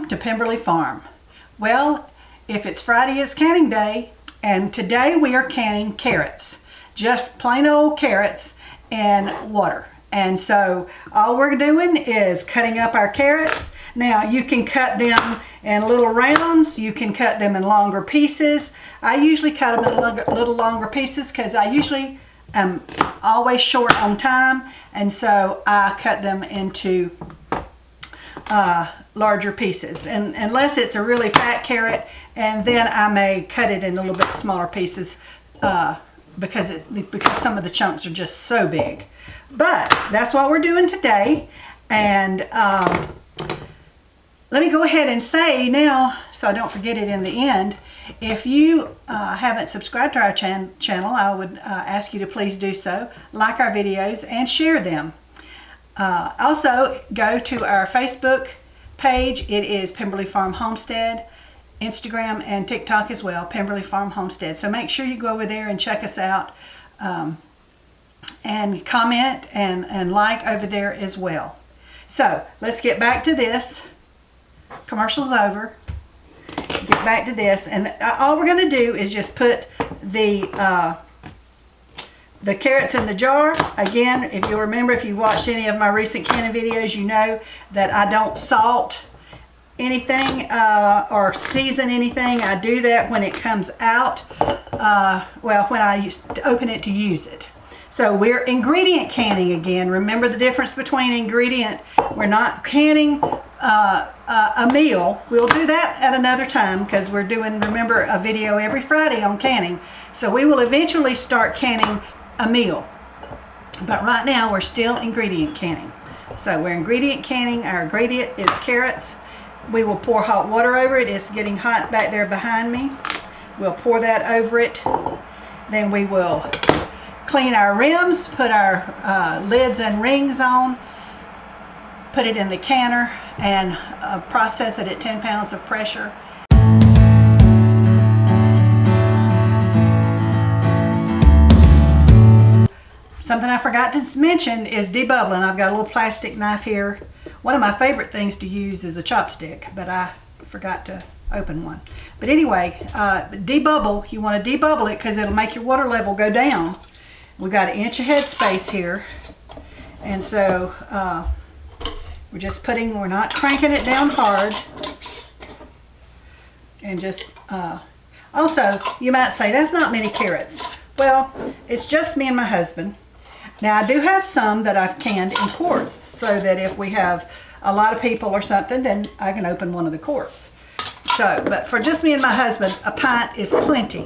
to Pemberley Farm. Well, if it's Friday, it's canning day, and today we are canning carrots. Just plain old carrots and water. And so all we're doing is cutting up our carrots. Now you can cut them in little rounds, you can cut them in longer pieces. I usually cut them in little longer pieces because I usually am always short on time, and so I cut them into larger pieces, and unless it's a really fat carrot, and then I may cut it in a little bit smaller pieces because some of the chunks are just so big. But that's what we're doing today. And let me go ahead and say now, so I don't forget it in the end, if you haven't subscribed to our channel, I would ask you to please do so. Like our videos and share them. Also, go to our Facebook page. It is Pemberley Farm Homestead. Instagram and TikTok as well, Pemberley Farm Homestead. So make sure you go over there and check us out, and comment and like over there as well. So let's get back to this. Commercial's over. Get back to this, and all we're going to do is just put the carrots in the jar. Again, if you remember, if you watched any of my recent canning videos, you know that I don't salt anything or season anything. I do that when it comes out, well, when I open it to use it. So we're ingredient canning again. Remember the difference between ingredient. We're not canning a meal. We'll do that at another time because we're doing, remember, a video every Friday on canning. So we will eventually start canning a meal. But right now we're still ingredient canning. So we're ingredient canning. Our ingredient is carrots. We will pour hot water over it. It's getting hot back there behind me. We'll pour that over it. Then we will clean our rims, put our lids and rings on, put it in the canner, and process it at 10 pounds of pressure. Something I forgot to mention is debubbling. I've got a little plastic knife here. One of my favorite things to use is a chopstick, but I forgot to open one. But anyway, debubble. You want to debubble it because it'll make your water level go down. We've got 1 inch of head space here, and so we're not cranking it down hard. And just also, you might say that's not many carrots. Well, it's just me and my husband. Now I do have some that I've canned in quarts, so that if we have a lot of people or something, then I can open one of the quarts. So, but for just me and my husband, a pint is plenty.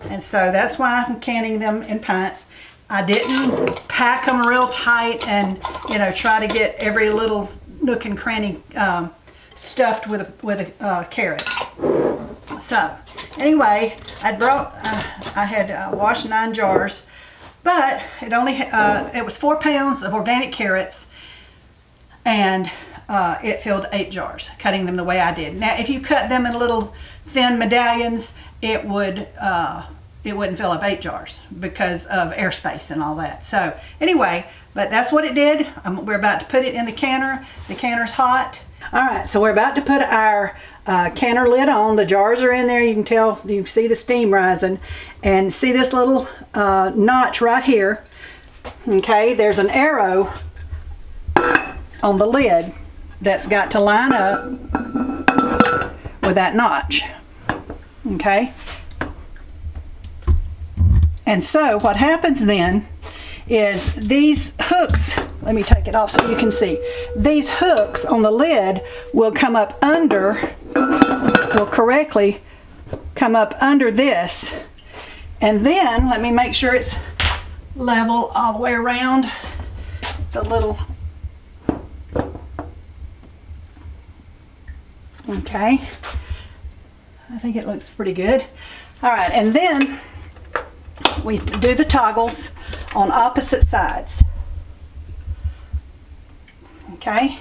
And so that's why I'm canning them in pints. I didn't pack them real tight and, you know, try to get every little nook and cranny stuffed with a carrot. So anyway, I had washed 9 jars, but it was 4 pounds of organic carrots, and it filled 8 jars, cutting them the way I did. Now, if you cut them in little thin medallions, it wouldn't fill up 8 jars because of airspace and all that. So anyway, but that's what it did. We're about to put it in the canner. The canner's hot. All right, so we're about to put our canner lid on. The jars are in there. You can tell, you can see the steam rising. And see this little notch right here? Okay, there's an arrow on the lid that's got to line up with that notch. Okay? And so what happens then is these hooks, let me take it off so you can see. These hooks on the lid will come up under, will correctly come up under this. And then, let me make sure it's level all the way around. It's a little, okay. I think it looks pretty good. All right, and then we do the toggles on opposite sides. Okay.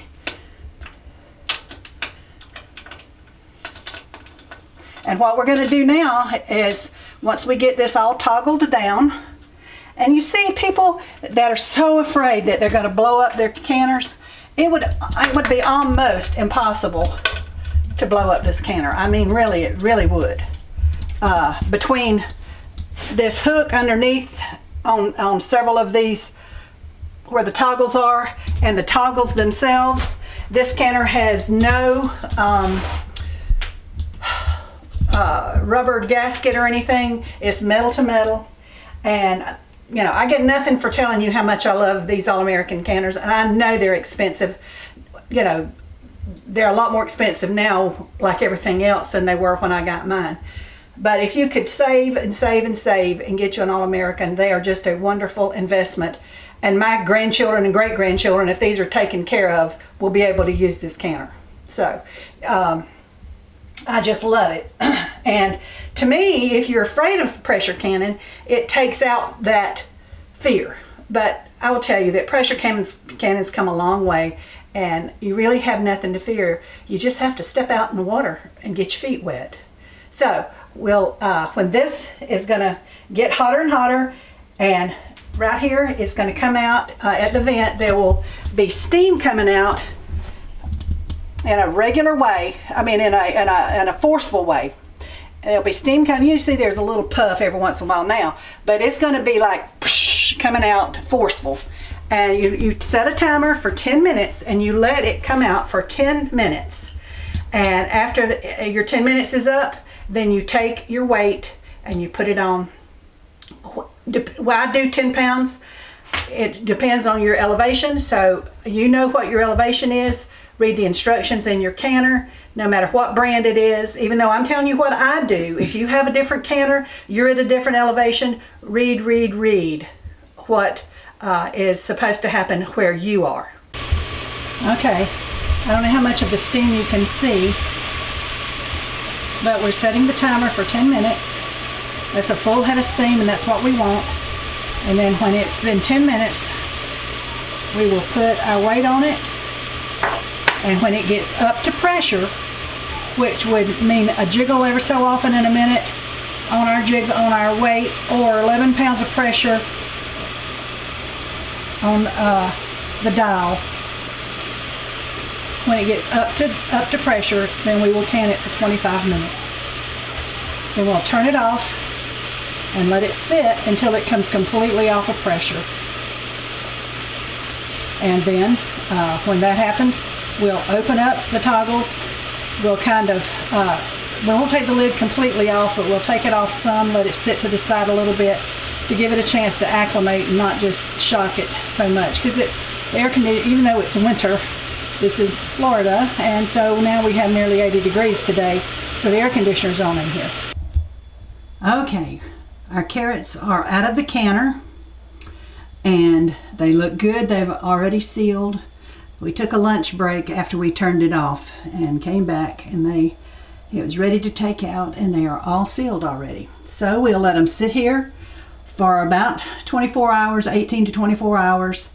And what we're going to do now is, once we get this all toggled down, and you see people that are so afraid that they're going to blow up their canners, it would be almost impossible to blow up this canner. I mean, really, it really would. Between this hook underneath on several of these where the toggles are and the toggles themselves, this canner has no rubber gasket or anything. It's metal to metal, and you know, I get nothing for telling you how much I love these All-American canners, and I know they're expensive. You know, they're a lot more expensive now, like everything else, than they were when I got mine. But if you could save and save and save and get you an All-American, they are just a wonderful investment. And my grandchildren and great-grandchildren, if these are taken care of, will be able to use this canner. So, I just love it. And to me, if you're afraid of pressure canning, it takes out that fear. But I will tell you that pressure cannons come a long way, and you really have nothing to fear. You just have to step out in the water and get your feet wet. So, when this is going to get hotter and hotter, and right here it's going to come out at the vent, there will be steam coming out in a regular way. I mean, in a forceful way. And there'll be steam coming. You see there's a little puff every once in a while now, but it's going to be like psh, coming out forceful. And you set a timer for 10 minutes and you let it come out for 10 minutes. And after your 10 minutes is up, then you take your weight and you put it on. Well, I do 10 pounds. It depends on your elevation, so you know what your elevation is. Read the instructions in your canner, no matter what brand it is. Even though I'm telling you what I do, if you have a different canner, you're at a different elevation, read what is supposed to happen where you are. Okay, I don't know how much of the steam you can see, but we're setting the timer for 10 minutes. That's a full head of steam, and that's what we want. And then when it's been 10 minutes, we will put our weight on it. And when it gets up to pressure, which would mean a jiggle every so often in a minute on our weight, or 11 pounds of pressure on the dial. When it gets up to pressure, then we will can it for 25 minutes. Then we'll turn it off and let it sit until it comes completely off of pressure. And then when that happens, we'll open up the toggles. We'll kind of, we won't take the lid completely off, but we'll take it off some, let it sit to the side a little bit to give it a chance to acclimate and not just shock it so much. Because the air conditioner, even though it's winter, this is Florida, and so now we have nearly 80 degrees today, so the air conditioner's on in here. Okay, our carrots are out of the canner, and they look good. They've already sealed. We took a lunch break after we turned it off and came back, and it was ready to take out, and they are all sealed already. So we'll let them sit here for about 24 hours, 18 to 24 hours.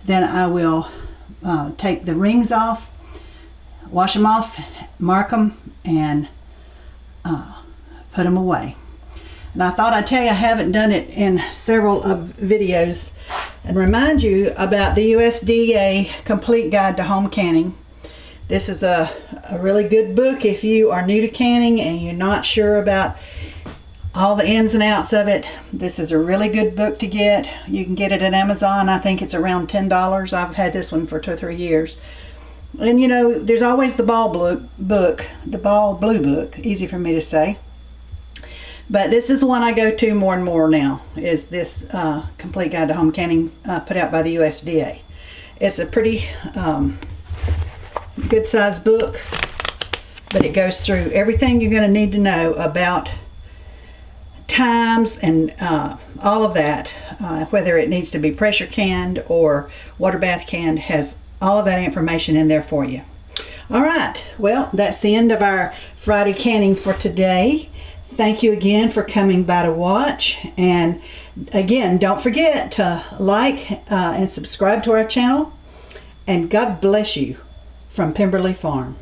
Then I will take the rings off, wash them off, mark them, and put them away. And I thought I'd tell you I haven't done it in several of videos, and remind you about the USDA Complete Guide to Home Canning. This is a really good book if you are new to canning and you're not sure about all the ins and outs of it. This is a really good book to get. You can get it at Amazon. I think it's around $10. I've had this one for 2 or 3 years. And you know, there's always the Ball Blue book, easy for me to say. But this is the one I go to more and more now, is this Complete Guide to Home Canning put out by the USDA. It's a pretty good sized book, but it goes through everything you're going to need to know about times and all of that, whether it needs to be pressure canned or water bath canned, has all of that information in there for you. All right, well, that's the end of our Friday canning for today. Thank you again for coming by to watch, and again, don't forget to like and subscribe to our channel, and God bless you from Pemberley Farm.